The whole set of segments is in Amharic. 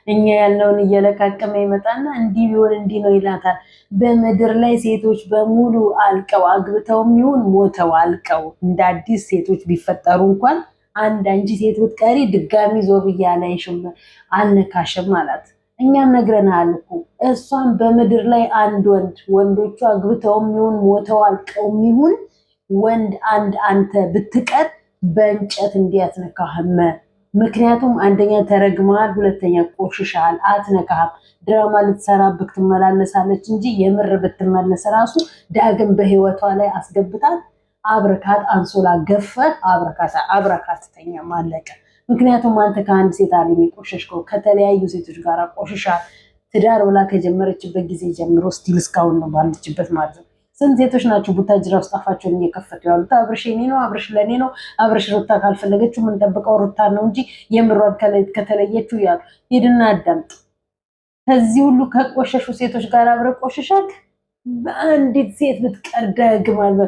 እኛ ያለውን እየለቃቀመ ይመጣና እንዲህ ቢሆን እንዲህ ነው ይላታል። በምድር ላይ ሴቶች በሙሉ አልቀው አግብተውም ይሁን ሞተው አልቀው እንደ አዲስ ሴቶች ቢፈጠሩ እንኳን አንድ አንቺ ሴት ብትቀሪ ድጋሚ ዞር ብዬ አላይሽም አልነካሽም አላት። እኛም ነግረናል እኮ እሷን በምድር ላይ አንድ ወንዶቹ አግብተውም ይሁን ሞተው አልቀውም ይሁን ወንድ አንድ አንተ ብትቀር በእንጨት እንዲያትነካህም። ምክንያቱም አንደኛ ተረግመሃል፣ ሁለተኛ ቆሽሻል፣ አትነካህም። ድራማ ልትሰራብክ ትመላለሳለች እንጂ የምር ብትመለስ ራሱ ዳግም በህይወቷ ላይ አስገብታት አብረካት አንሶላ ገፈ አብረካት ተኛ ማለቀ። ምክንያቱም አንተ ከአንድ ሴት አለም የቆሸሽከው ከተለያዩ ሴቶች ጋር ቆሽሻል። ትዳር ብላ ከጀመረችበት ጊዜ ጀምሮ ስቲል እስካሁን ነው ባለችበት ማለት ነው። ስንት ሴቶች ናቸው ቡታጅራ ውስጥ አፋቸውን እየከፈቱ ያሉት? አብርሽ የኔ ነው፣ አብርሽ ለኔ ነው፣ አብርሽ ሩታ ካልፈለገችው የምንጠብቀው ሩታ ነው እንጂ የምሯን ከተለየችው ያሉ። ሄድና አዳምጥ። ከዚህ ሁሉ ከቆሸሹ ሴቶች ጋር አብረ ቆሽሻክ በአንዲት ሴት ብትቀር ደግማል።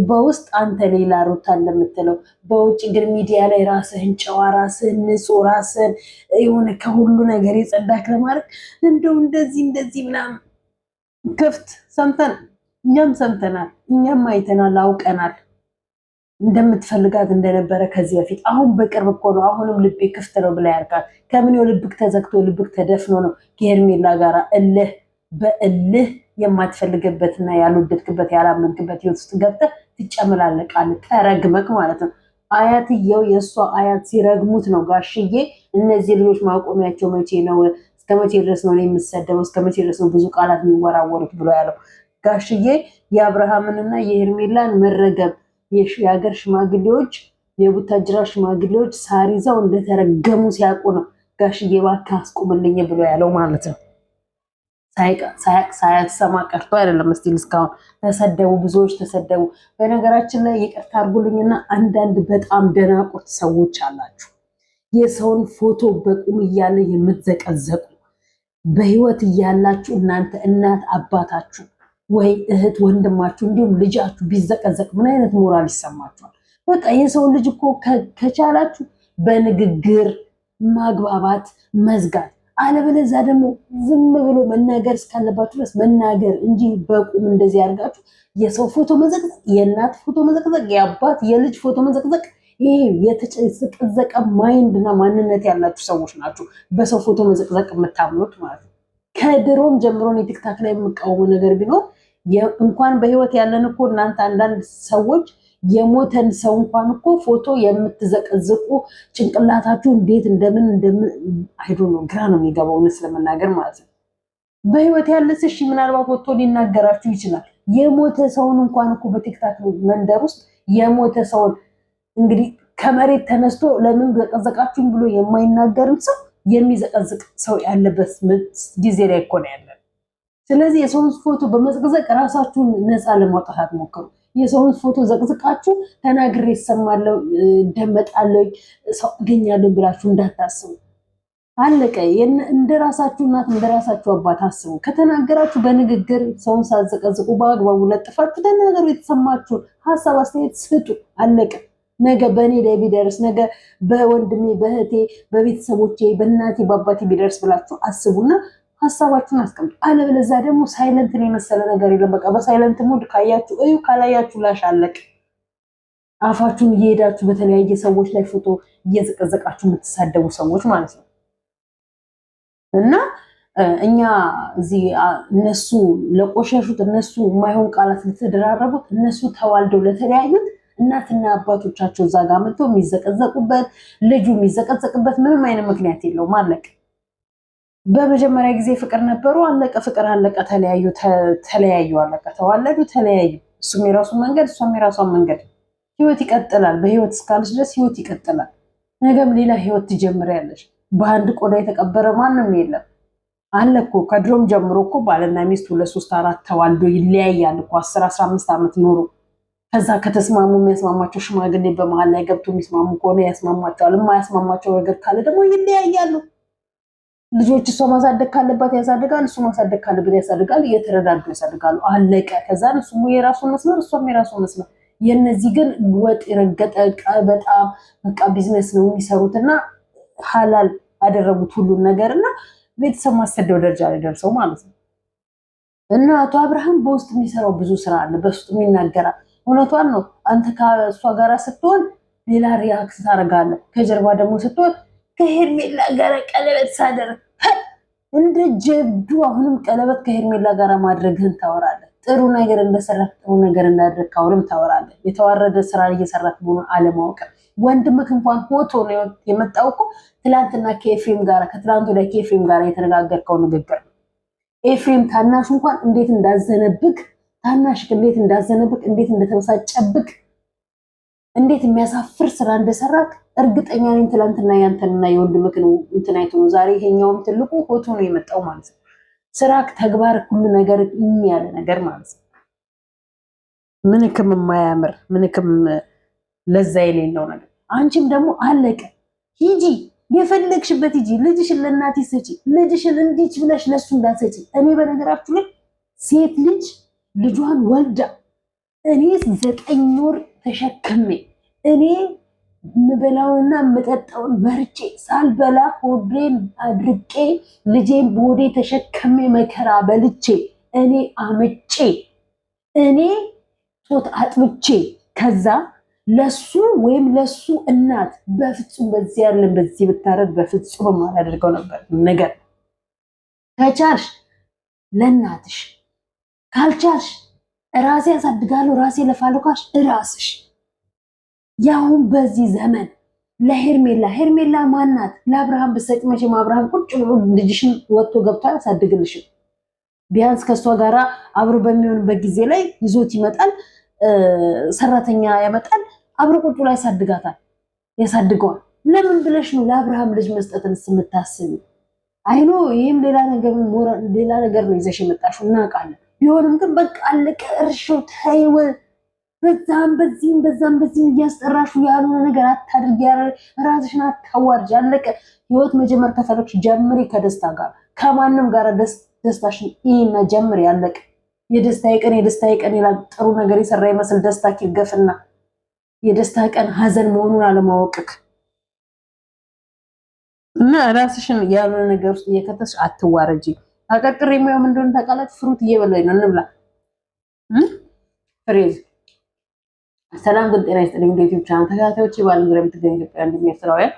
በውስጥ አንተ ሌላ ሩታ እንደምትለው፣ በውጭ ግን ሚዲያ ላይ ራስህን ጨዋ፣ ራስህን ንጹህ፣ ራስህን የሆነ ከሁሉ ነገር የጸዳክ ለማድረግ እንደው እንደዚህ ምናምን ክፍት ሰምተን እኛም ሰምተናል፣ እኛም አይተናል፣ አውቀናል እንደምትፈልጋት እንደነበረ ከዚህ በፊት። አሁን በቅርብ እኮ ነው አሁንም ልቤ ክፍት ነው ብላ ያርጋል። ከምንው ልብክ ተዘግቶ ልብክ ተደፍኖ ነው ከሄርሜላ ጋር እልህ በእልህ የማትፈልግበትና ያልወደድክበት ያላመንክበት ህይወት ውስጥ ገብተህ ትጨመላለቃለህ። ተረግመክ ማለት ነው። አያትየው የእሷ አያት ሲረግሙት ነው ጋሽዬ እነዚህ ልጆች ማቆሚያቸው መቼ ነው? እስከ መቼ ድረስ ነው የምሰደበው? እስከ መቼ ድረስ ነው ብዙ ቃላት የሚወራወሩት ብሎ ያለው ጋሽዬ የአብርሃምንና የሄርሜላን መረገም የሀገር ሽማግሌዎች የቡታጅራ ሽማግሌዎች ሳር ይዘው እንደተረገሙ ሲያውቁ ነው ጋሽዬ እባክህ አስቁምልኝ ብሎ ያለው ማለት ነው። ሳያሰማ ቀርቶ አይደለም። እስቲል እስካሁን ተሰደቡ፣ ብዙዎች ተሰደቡ። በነገራችን ላይ ይቅርታ አድርጉልኝና አንዳንድ በጣም ደናቁርት ሰዎች አላችሁ፣ የሰውን ፎቶ በቁም እያለ የምትዘቀዘቁ በህይወት እያላችሁ እናንተ እናት አባታችሁ ወይ እህት ወንድማችሁ እንዲሁም ልጃችሁ ቢዘቀዘቅ ምን አይነት ሞራል ይሰማችኋል? በቃ የሰው ልጅ እኮ ከቻላችሁ በንግግር ማግባባት መዝጋት፣ አለበለዚያ ደግሞ ዝም ብሎ መናገር እስካለባችሁ ድረስ መናገር እንጂ በቁም እንደዚህ አድርጋችሁ የሰው ፎቶ መዘቅዘቅ፣ የእናት ፎቶ መዘቅዘቅ፣ የአባት የልጅ ፎቶ መዘቅዘቅ፣ ይሄ የተዘቀዘቀ ማይንድ እና ማንነት ያላችሁ ሰዎች ናችሁ በሰው ፎቶ መዘቅዘቅ የምታምኑት ማለት ነው። ከድሮም ጀምሮ ቲክታክ ላይ የምቃወሙ ነገር ቢኖር እንኳን በህይወት ያለን እኮ እናንተ አንዳንድ ሰዎች የሞተን ሰው እንኳን እኮ ፎቶ የምትዘቀዝቁ ጭንቅላታችሁ እንዴት እንደምን አይዶ ነው፣ ግራ ነው የሚገባው እውነት ለመናገር ማለት ነው። በህይወት ያለስ እሺ ምናልባት ወጥቶ ሊናገራችሁ ይችላል። የሞተ ሰውን እንኳን እኮ በቲክታክ መንደር ውስጥ የሞተ ሰውን እንግዲህ ከመሬት ተነስቶ ለምን ዘቀዘቃችሁኝ ብሎ የማይናገርም ሰው የሚዘቀዝቅ ሰው ያለበት ጊዜ ላይ እኮ ነው ያለን። ስለዚህ የሰውን ፎቶ በመዘቅዘቅ ራሳችሁን ነፃ ለማውጣት አትሞክሩ። የሰውን ፎቶ ዘቅዝቃችሁ ተናግሬ ይሰማለው ደመጣለው ሰው አገኛለሁ ብላችሁ እንዳታስቡ። አለቀ። እንደራሳችሁ እናት እንደራሳችሁ አባት አስቡ። ከተናገራችሁ በንግግር ሰውን ሳዘቀዝቁ በአግባቡ ለጥፋችሁ ተናገሩ። የተሰማችሁ ሀሳብ አስተያየት ስጡ። አለቀ። ነገ በእኔ ላይ ቢደርስ ነገ በወንድሜ በእህቴ በቤተሰቦቼ በእናቴ በአባቴ ቢደርስ ብላችሁ አስቡና ሀሳባችሁን አስቀምጡ። አለበለዚያ ደግሞ ሳይለንትን የመሰለ ነገር የለም። በቃ በሳይለንት ሙድ ካያችሁ እዩ፣ ካላያችሁ ላሽ። አለቅ። አፋችሁን እየሄዳችሁ በተለያየ ሰዎች ላይ ፎቶ እየዘቀዘቃችሁ የምትሳደቡ ሰዎች ማለት ነው። እና እኛ እዚህ እነሱ ለቆሸሹት እነሱ የማይሆን ቃላት ለተደራረቡት እነሱ ተዋልደው ለተለያዩት እናትና አባቶቻቸው እዛ ጋር መጥተው የሚዘቀዘቁበት ልጁ የሚዘቀዘቅበት ምንም አይነት ምክንያት የለውም። አለቀ። በመጀመሪያ ጊዜ ፍቅር ነበሩ፣ አለቀ። ፍቅር አለቀ። ተለያዩ፣ አለቀ። ተዋለዱ፣ ተለያዩ። እሱም የራሱን መንገድ እሷም የራሷን መንገድ። ህይወት ይቀጥላል። በህይወት እስካለች ድረስ ህይወት ይቀጥላል። ነገም ሌላ ህይወት ትጀምሪያለሽ። በአንድ ቆዳ የተቀበረ ማንም የለም። አለ እኮ ከድሮም ጀምሮ እኮ ባልና ሚስት 2 3 4 ተዋልዶ ይለያያል እኮ 10 15 ዓመት ኖሮ ከዛ ከተስማሙ የሚያስማማቸው ሽማግሌ በመሃል ላይ ገብቶ የሚስማሙ ከሆነ ያስማማቸዋል። የማያስማማቸው ነገር ካለ ደግሞ ይለያያሉ። ልጆች እሷ ማሳደግ ካለባት ያሳድጋል፣ እሱ ማሳደግ ካለበት ያሳድጋል። እየተረዳዱ ያሳድጋሉ። አለቀ። ከዛ እሱ የራሱን መስመር እሷም የራሱን መስመር። የነዚህ ግን ወጥ የረገጠ በጣም በቃ ቢዝነስ ነው የሚሰሩትና ሐላል አደረጉት ሁሉን ነገርና ቤተሰብ ማሰደው ደረጃ ላይ ደርሰው ማለት ነው። እና አቶ አብርሃም በውስጥ የሚሰራው ብዙ ስራ አለ፣ በውስጥ የሚናገራል። እውነቷን ነው። አንተ ከእሷ ጋር ስትሆን ሌላ ሪያክት ታደርጋለህ፣ ከጀርባ ደግሞ ስትሆን ከሄርሜላ ጋር ቀለበት ሳደርግ እንደ ጀብዱ አሁንም ቀለበት ከሄርሜላ ጋር ማድረግህን ታወራለህ። ጥሩ ነገር እንደሰራህ ጥሩ ነገር እንዳደረግህ አሁንም ታወራለህ። የተዋረደ ስራ እየሰራህ መሆኑን አለማወቅ። ወንድምህ እንኳን ፎቶ ነው የመጣው እኮ ትላንትና ከኤፍሬም ጋር ከትላንቱ ላይ ከኤፍሬም ጋር የተነጋገርከው ንግግር ነው። ኤፍሬም ታናሽ እንኳን እንዴት እንዳዘነብክ ታናሽ እንዴት እንዳዘነብክ እንዴት እንደተበሳጨብክ እንዴት የሚያሳፍር ስራ እንደሰራክ እርግጠኛ ነኝ። ትላንትና ያንተንና የወንድምክን እንትን አይቶ ነው ዛሬ ይሄኛውም ትልቁ ፎቶ ነው የመጣው ማለት ነው። ስራክ፣ ተግባር፣ ሁሉ ነገር ያለ ነገር ማለት ነው። ምንክም የማያምር ምንክም ለዛ የሌለው ነገር። አንቺም ደግሞ አለቀ ሂጂ የፈለግሽበት ሂጂ። ልጅሽን ለእናትሽ ሰጪ። ልጅሽን እንዲች ብለሽ ለሱ እንዳትሰጪ። እኔ በነገራችሁ ላይ ሴት ልጅ ልጇን ወልዳ እኔ 9 ወር ተሸክሜ እኔ ምበላውንና ምጠጣውን መርጬ ሳልበላ ሆዴን አድርቄ ልጄን በሆዴ ተሸክሜ መከራ በልቼ እኔ አምጬ እኔ ጡት አጥብቼ ከዛ ለሱ ወይም ለሱ እናት በፍጹም በዚህ ያለን በዚህ ብታረድ በፍጹም አላደርገው ነበር ነገር። ከቻልሽ ለእናትሽ ካልቻልሽ ራሴ ያሳድጋለሁ ራሴ ለፋልኳሽ ራስሽ። ያሁን በዚህ ዘመን ለሄርሜላ ማናት? ለአብርሃም ብትሰጪ መቼም አብርሃም ቁጭ ብሎ ልጅሽን ወጥቶ ገብቶ ያሳድግልሽም። ቢያንስ ከእሷ ጋራ አብሮ በሚሆንበት ጊዜ ላይ ይዞት ይመጣል፣ ሰራተኛ ያመጣል፣ አብሮ ቁጭ ብሎ ያሳድገዋል። ለምን ብለሽ ነው ለአብርሃም ልጅ መስጠትን የምታስቢ? አይኖ ይህም ሌላ ነገር ነው ይዘሽ የመጣሽው እናውቃለን። ቢሆንም ግን በቃ አለቀ፣ እርሺው፣ ተይው። በዛም በዚህም እያስጠራሹ ያልሆነ ነገር አታድርጊ፣ ራስሽን አታዋርጅ። አለቀ። ህይወት መጀመር ከፈለግሽ ጀምሪ ከደስታ ጋር፣ ከማንም ጋር ደስታሽን ይህና ጀምሪ። አለቀ። የደስታ ቀን ይላል። ጥሩ ነገር የሰራ ይመስል ደስታ ይገፍና የደስታ ቀን ሀዘን መሆኑን አለማወቅክ እና ራስሽን ያልሆነ ነገር ውስጥ እየከተትሽ አትዋረጂ። አቀርቅሬ የሚያው ምን እንደሆነ ታውቃላችሁ? ፍሩት እየበላኝ ነው። እንብላ ፍሬዝ። ሰላም ግን ጤና ይስጥልኝ። ወደ ዩቲዩብ ቻናል ተከታታዮች በዓለም ዙሪያ የምትገኙ ኢትዮጵያ እንደሚያስራውያን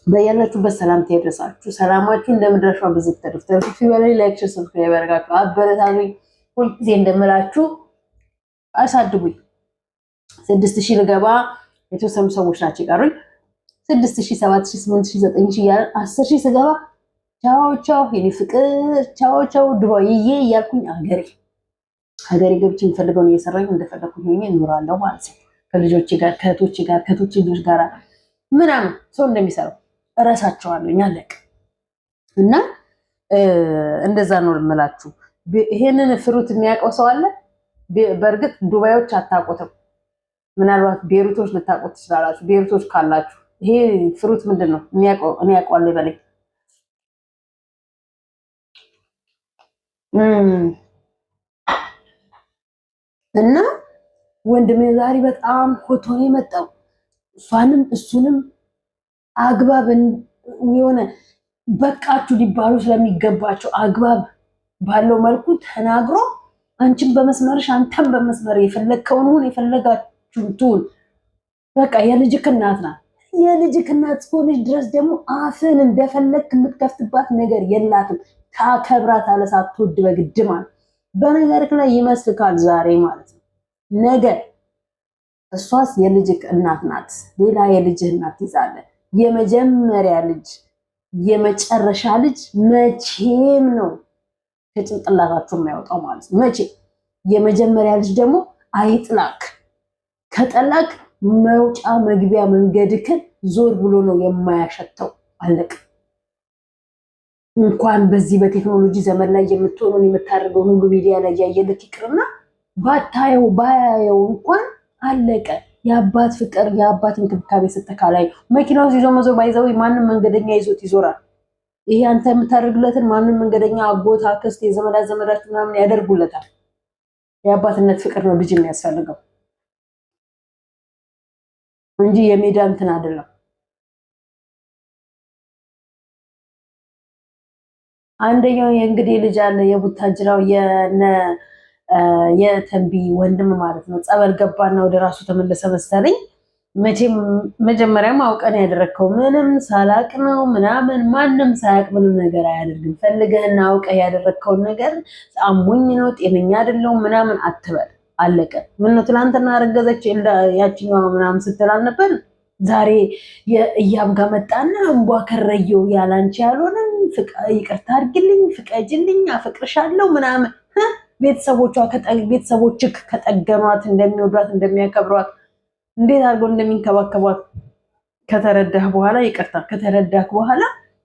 በያላችሁበት ሰላምታ ይድረሳችሁ። ሰላማችሁ እንደምድረሻው ብዙ ተርፍ ይበላይ። ላይክ፣ ሼር፣ ሰብስክራይብ ያደርጋችሁ አበረታቱኝ። ሁልጊዜ እንደምላችሁ አሳድጉኝ። 6000 ልገባ የተወሰኑ ሰዎች ናቸው የቀሩኝ። 6000፣ 7000፣ 8000፣ 9000 እያለን 10000 ስገባ ቻው የኔ ፍቅር ቻው ዱባይ እያልኩኝ ሀገሬ ገብቼ የምፈልገውን እየሰራኝ እንደፈለኩኝ ሆኜ እኖራለሁ ማለት ነው። ከልጆቼ ጋር ከእህቶቼ ጋር ከእህቶቼ ልጆች ጋር ምናምን ሰው እንደሚሰራው እረሳቸዋለሁ አለቅ እና እንደዛ ነው የምላችሁ። ይሄንን ፍሩት የሚያውቀው ሰው አለ? በእርግጥ ዱባዮች አታውቁትም። ምናልባት ቤሩቶች ልታውቁት ትችላላችሁ። ቤሩቶች ካላችሁ ይሄ ፍሩት ምንድን ነው የሚያውቀው? እኔ ያውቀዋለሁ ይበለኝ። እና ወንድሜ ዛሬ በጣም ሆቶ ነው የመጣው። እሷንም እሱንም አግባብ የሆነ በቃችሁ ሊባሉ ስለሚገባቸው አግባብ ባለው መልኩ ተናግሮ አንቺም በመስመርሽ አንተም በመስመር የፈለግከውን ሁን የፈለጋችሁን ትሁን። በቃ የልጅክ እናት ናት። የልጅክ እናት እስከሆነች ድረስ ደግሞ አፍን እንደፈለግክ የምትከፍትባት ነገር የላትም። ታከብራት አለ ሳትወድ በግድ ማለት በነገርክ ላይ ይመስልካል ዛሬ ማለት ነው። ነገ እሷስ የልጅክ እናት ናት። ሌላ የልጅህ እናት ይዛለህ። የመጀመሪያ ልጅ የመጨረሻ ልጅ መቼም ነው ከጭንቅላታችሁ የማይወጣው ማለት ነው። መቼ የመጀመሪያ ልጅ ደግሞ አይጥላክ። ከጠላክ መውጫ መግቢያ መንገድክን ዞር ብሎ ነው የማያሸተው። አለቅ። እንኳን በዚህ በቴክኖሎጂ ዘመን ላይ የምትሆነውን የምታደርገውን ሁሉ ሚዲያ ላይ ያየልክ ይቅርና ባያየው እንኳን አለቀ። የአባት ፍቅር የአባት እንክብካቤ ስትካላይ መኪና ውስጥ ይዞ መዞር ባይዘው ማንም መንገደኛ ይዞት ይዞራል። ይሄ አንተ የምታደርግለትን ማንም መንገደኛ አጎት፣ አክስት፣ ዘመዳችሁ ምናምን ያደርጉለታል። የአባትነት ፍቅር ነው ልጅ የሚያስፈልገው እንጂ የሜዳ እንትን አይደለም። አንደኛው የእንግዲህ ልጅ አለ የቡታጅራው የተንቢ ወንድም ማለት ነው። ጸበል ገባና ወደ ራሱ ተመለሰ መሰለኝ። መቼም መጀመሪያም አውቀን ያደረግከው ምንም ሳላቅ ነው ምናምን፣ ማንም ሳያቅ ምንም ነገር አያደርግም። ፈልገህና አውቀህ ያደረግከውን ነገር አሞኝ ነው ጤነኛ አይደለሁም ምናምን አትበል። አለቀ። ምነው ትናንትና ረገዘች ያችኛዋ ምናምን ስትል አልነበር? ዛሬ የእያብ ጋር መጣና እንቧ ከረየው ያላንቺ ያልሆነም ይቅርታ አድርግልኝ፣ ፍቀጅልኝ፣ አፈቅርሻለሁ ምናምን። ቤተሰቦችህ ከጠገኗት እንደሚወዷት እንደሚያከብሯት እንዴት አድርገው እንደሚንከባከቧት ከተረዳህ በኋላ ይቅርታ ከተረዳህ በኋላ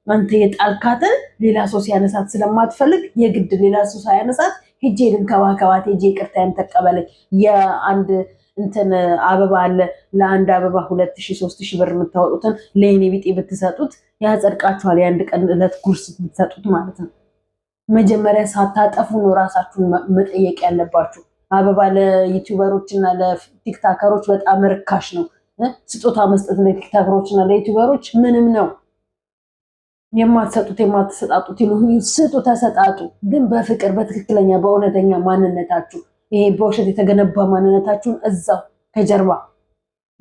አንተ የጣልካትን ሌላ ሰው ሲያነሳት ስለማትፈልግ የግድ ሌላ ሰው ሳያነሳት ሄጄ ልንከባከባት ሄጄ ይቅርታዬን ተቀበለኝ። የአንድ እንትን አበባ አለ ለአንድ አበባ 2000 3000 ብር የምታወጡትን ለኔ ቢጤ ብትሰጡት ያጸድቃችኋል። የአንድ ቀን ዕለት ጉርስ ብትሰጡት ማለት ነው። መጀመሪያ ሳታጠፉ ነው ራሳችሁን መጠየቅ ያለባችሁ። አበባ ለዩቲዩበሮች እና ለቲክታከሮች በጣም ርካሽ ነው። ስጦታ መስጠት ለቲክታከሮች እና ለዩቲዩበሮች ምንም ነው። የማትሰጡት የማትሰጣጡት ስጡ፣ ተሰጣጡ፣ ግን በፍቅር በትክክለኛ በእውነተኛ ማንነታችሁ። ይሄ በውሸት የተገነባ ማንነታችሁን እዛው ከጀርባ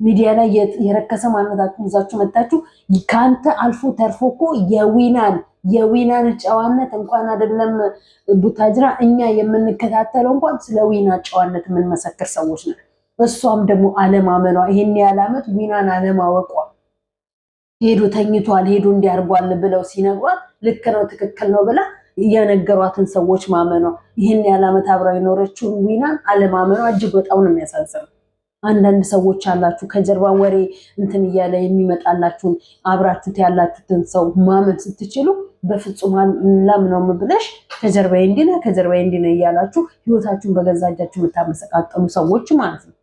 ሚዲያ ላይ የረከሰ ማንነታችሁን ይዛችሁ መታችሁ። ከአንተ አልፎ ተርፎ እኮ የዊናን ጨዋነት እንኳን አይደለም ቡታጅራ እኛ የምንከታተለው እንኳን ስለ ዊና ጨዋነት የምንመሰክር ሰዎች ነን። እሷም ደግሞ አለማመኗ ይሄን ያህል ዓመት ዊናን አለማወቋ ሄዶ ተኝቷል ሄዶ እንዲያርጓል ብለው ሲነግሯት ልክ ነው ትክክል ነው ብላ የነገሯትን ሰዎች ማመኗ ይሄን ያህል ዓመት አብራው የኖረችውን ዊናን አለማመኗ እጅግ በጣም ነው የሚያሳዝነው። አንዳንድ ሰዎች አላችሁ ከጀርባ ወሬ እንትን እያለ የሚመጣላችሁን አብራችሁት ያላችሁትን ሰው ማመን ስትችሉ በፍጹም ላምነውም ብለሽ ከጀርባዬ እንዲህ ነው እያላችሁ ህይወታችሁን በገዛ እጃችሁ የምታመሰቃቀሉ ሰዎች ማለት ነው።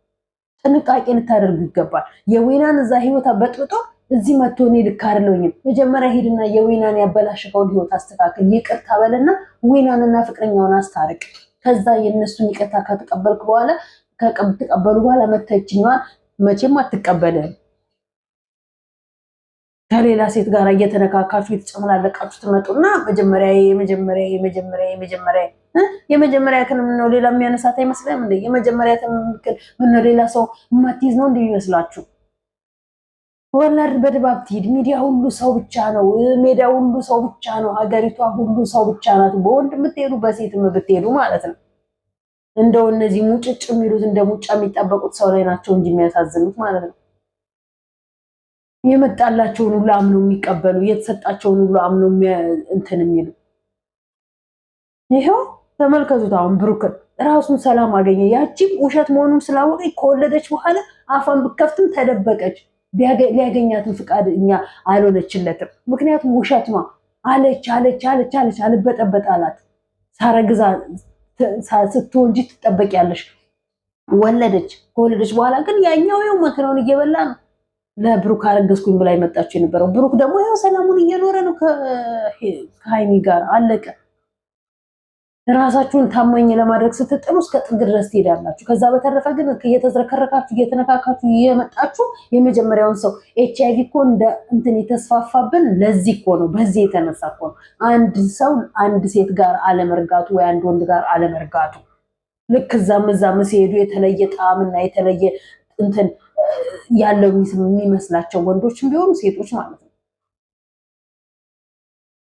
ጥንቃቄ ልታደርጉ ይገባል። የዊናን እዛ ህይወት በጥብጦ እዚህ መጥቶ እኔ ልክ አይደለሁኝም። መጀመሪያ ሄድና የዊናን ያበላሸከውን ህይወት አስተካክል፣ ይቅርታ በልና ዊናንና ፍቅረኛውን አስታርቅ። ከዛ የእነሱን ይቅርታ ከተቀበልክ በኋላ ከተቀበሉ በኋላ መተችኛዋን መቼም አትቀበልህም። ከሌላ ሴት ጋር እየተነካካችሁ የተጨመላለቃችሁ ትመጡና የመጀመሪያ ክን ምነው ሌላ የሚያነሳት አይመስልም እንዴ? የመጀመሪያ ክን ምነው ሌላ ሰው ማትይዝ ነው እንዴ ይመስላችሁ? ወላድ በድባብ ትሄድ። ሚዲያ ሁሉ ሰው ብቻ ነው፣ ሜዳ ሁሉ ሰው ብቻ ነው፣ ሀገሪቷ ሁሉ ሰው ብቻ ናት። በወንድ የምትሄዱ በሴትም ብትሄዱ ማለት ነው። እንደው እነዚህ ሙጭጭ የሚሉት እንደ ሙጫ የሚጠበቁት ሰው ላይ ናቸው እንጂ የሚያሳዝኑት ማለት ነው። የመጣላቸውን ሁሉ አምነው የሚቀበሉ የተሰጣቸውን ሁሉ አምነው እንትን የሚሉ ይሄው ተመልከቱት። አሁን ብሩክን ራሱን ሰላም አገኘ። ያቺም ውሸት መሆኑን ስላወቀች ከወለደች በኋላ አፋን ብከፍትም ተደበቀች። ሊያገኛትን ፍቃደኛ አልሆነችለትም። ምክንያቱም ውሸት ነው አለች አልበጠበጥ አላት። ሳረግዛ ስትወልጂ ትጠበቂያለሽ። ወለደች። ከወለደች በኋላ ግን ያኛው ይኸው መከራውን እየበላ ነው። ለብሩክ አረገዝኩኝ ብላ የመጣችው የነበረው ብሩክ ደግሞ ይኸው ሰላሙን እየኖረ ነው ከሃይሚ ጋር አለቀ። ራሳችሁን ታማኝ ለማድረግ ስትጥሩ እስከ ጥግ ድረስ ትሄዳላችሁ። ከዛ በተረፈ ግን እየተዝረከረካችሁ እየተነካካችሁ እየመጣችሁ የመጀመሪያውን ሰው ኤችአይቪ እኮ እንደ እንትን የተስፋፋብን ለዚህ እኮ ነው። በዚህ የተነሳ እኮ ነው አንድ ሰው አንድ ሴት ጋር አለመርጋቱ ወይ አንድ ወንድ ጋር አለመርጋቱ። ልክ እዛም ሲሄዱ የተለየ ጣዕምና የተለየ እንትን ያለው የሚመስላቸው ወንዶችም ቢሆኑ ሴቶች ማለት ነው።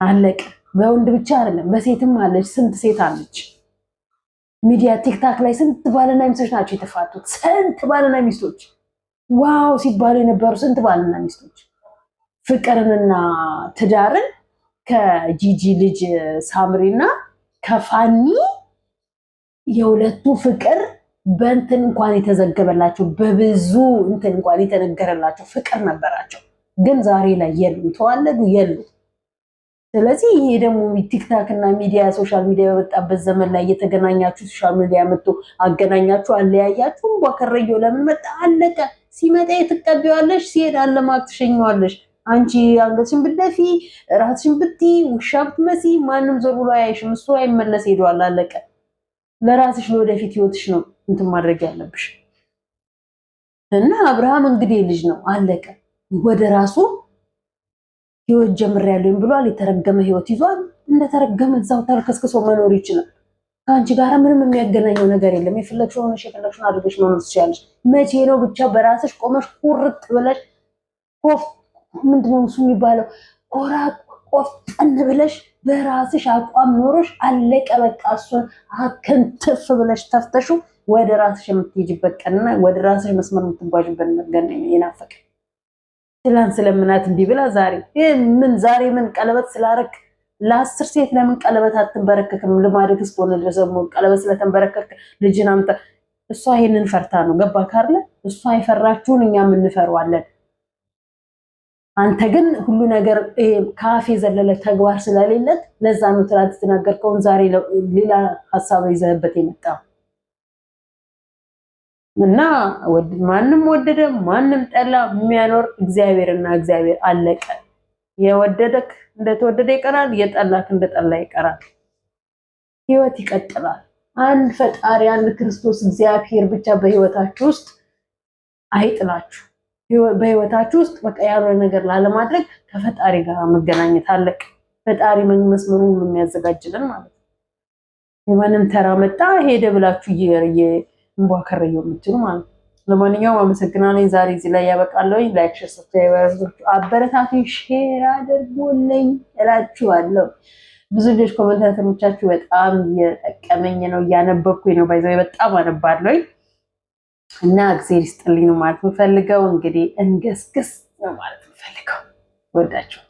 አለቀ። በወንድ ብቻ አይደለም በሴትም አለች። ስንት ሴት አለች ሚዲያ ቲክታክ ላይ ስንት ባልና ሚስቶች ናቸው የተፋቱት። ስንት ባልና ሚስቶች ዋው ሲባሉ የነበሩ ስንት ባልና ሚስቶች ፍቅርንና ትዳርን ከጂጂ ልጅ ሳምሪና ከፋኒ የሁለቱ ፍቅር በእንትን እንኳን የተዘገበላቸው በብዙ እንትን እንኳን የተነገረላቸው ፍቅር ነበራቸው። ግን ዛሬ ላይ የሉም፣ ተዋለዱ የሉ። ስለዚህ ይሄ ደግሞ ቲክታክ እና ሚዲያ ሶሻል ሚዲያ በመጣበት ዘመን ላይ እየተገናኛችሁ ሶሻል ሚዲያ መጥቶ አገናኛችሁ አለያያችሁ። ከረየው ለምን መጣ አለቀ። ሲመጣ ትቀበያለሽ፣ ሲሄድ አለማክ ትሸኘዋለሽ። አንቺ አንገትሽን ብትደፊ ራስሽን ብትይ ውሻ ብትመሲ ማንም ዞር ብሎ አያይሽም። እሱ አይመለስ ሄዷል፣ አለቀ። ለራስሽ ለወደፊት ህይወትሽ ነው እንትን ማድረግ ያለብሽ። እና አብርሃም እንግዲህ ልጅ ነው አለቀ። ወደ ራሱ ህይወት ጀምሬያለሁ ብሏል። የተረገመ ህይወት ይዟል። እንደተረገመ እዛው ተልከስክሶ መኖር ይችላል። ከአንቺ ጋር ምንም የሚያገናኘው ነገር የለም። የፈለግሽው ሆነሽ የፈለግሽውን አድርገሽ መኖር ትችያለሽ። መቼ ነው ብቻ በራስሽ ቆመሽ ቁርጥ ብለሽ ምንድነው እሱ የሚባለው ኮራ ቆፍጠን ብለሽ በራስሽ አቋም ኖሮሽ አለቀ በቃ እሱን አከንተፍ ብለሽ ተፍተሹ ወደ ራስሽ የምትሄጂበት ቀንና ወደ ራስሽ መስመር የምትጓዥበት ነገር ነው የናፈቀ። ትላንት ስለምናት እንዲህ ብላ ዛሬ ምን ቀለበት ስላረክ ለ10 ሴት ለምን ቀለበት አትንበረከክም? ለማድረግስ ሆነ ለዘሞ ቀለበት ስለተንበረከክ ልጅን አምጣ። እሷ ይሄንን ፈርታ ነው ገባ ካርለ እሷ የፈራችሁን እኛም እንፈራዋለን። አንተ ግን ሁሉ ነገር ካፌ ዘለለ ተግባር ስለሌለት ለዛ ነው ትላንት ተናገርከውን ዛሬ ሌላ ሐሳብ ይዘህበት የመጣው እና ማንም ወደደ ማንም ጠላ የሚያኖር እግዚአብሔርና እግዚአብሔር አለቀ። የወደደክ እንደተወደደ ይቀራል፣ የጠላክ እንደጠላ ይቀራል። ህይወት ይቀጥላል። አንድ ፈጣሪ አንድ ክርስቶስ እግዚአብሔር ብቻ በህይወታችሁ ውስጥ አይጥላችሁ። በህይወታችሁ ውስጥ በቃ ያለው ነገር ላለማድረግ ከፈጣሪ ጋር መገናኘት አለቅ። ፈጣሪ መስመሩን ሁሉ የሚያዘጋጅልን ማለት ነው። የማንም ተራ መጣ ሄደ ብላችሁ እንቧከረየው የምትሉ ማለት ነው። ለማንኛውም አመሰግናለሁ። ዛሬ እዚህ ላይ ያበቃለሁ። ላይክ፣ ሼር፣ ሰብስክራይብ አድርጉ። አበረታቱኝ፣ ሼር አድርጉልኝ እላችኋለሁ። ብዙ ልጆች ኮሜንታተሮቻችሁ በጣም እየጠቀመኝ ነው፣ እያነበብኩኝ ነው። ባይዘው በጣም አነባለሁ እና እግዚአብሔር ይስጥልኝ ነው ማለት የምፈልገው። እንግዲህ እንገስግስ ነው ማለት የምፈልገው። ወዳችሁ